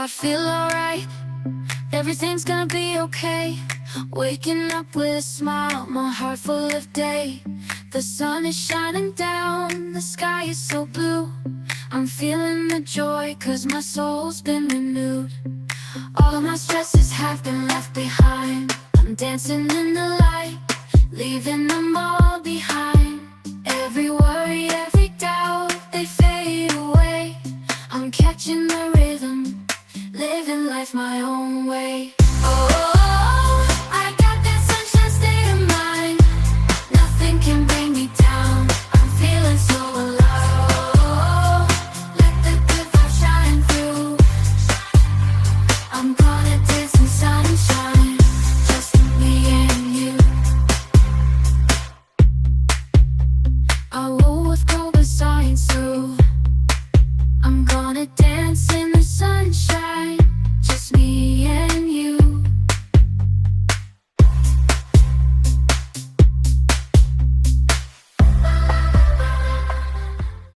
I feel alright, everything's gonna be okay. Waking up with a smile, my heart full of day. The sun is shining down, the sky is so blue. I'm feeling the joy, cause my soul's been renewed. All of my stresses have been left behind. I'm dancing in the light, leaving them all behind. Every worry, every doubt, they fade away. I'm catching the rhythm, living life my own way.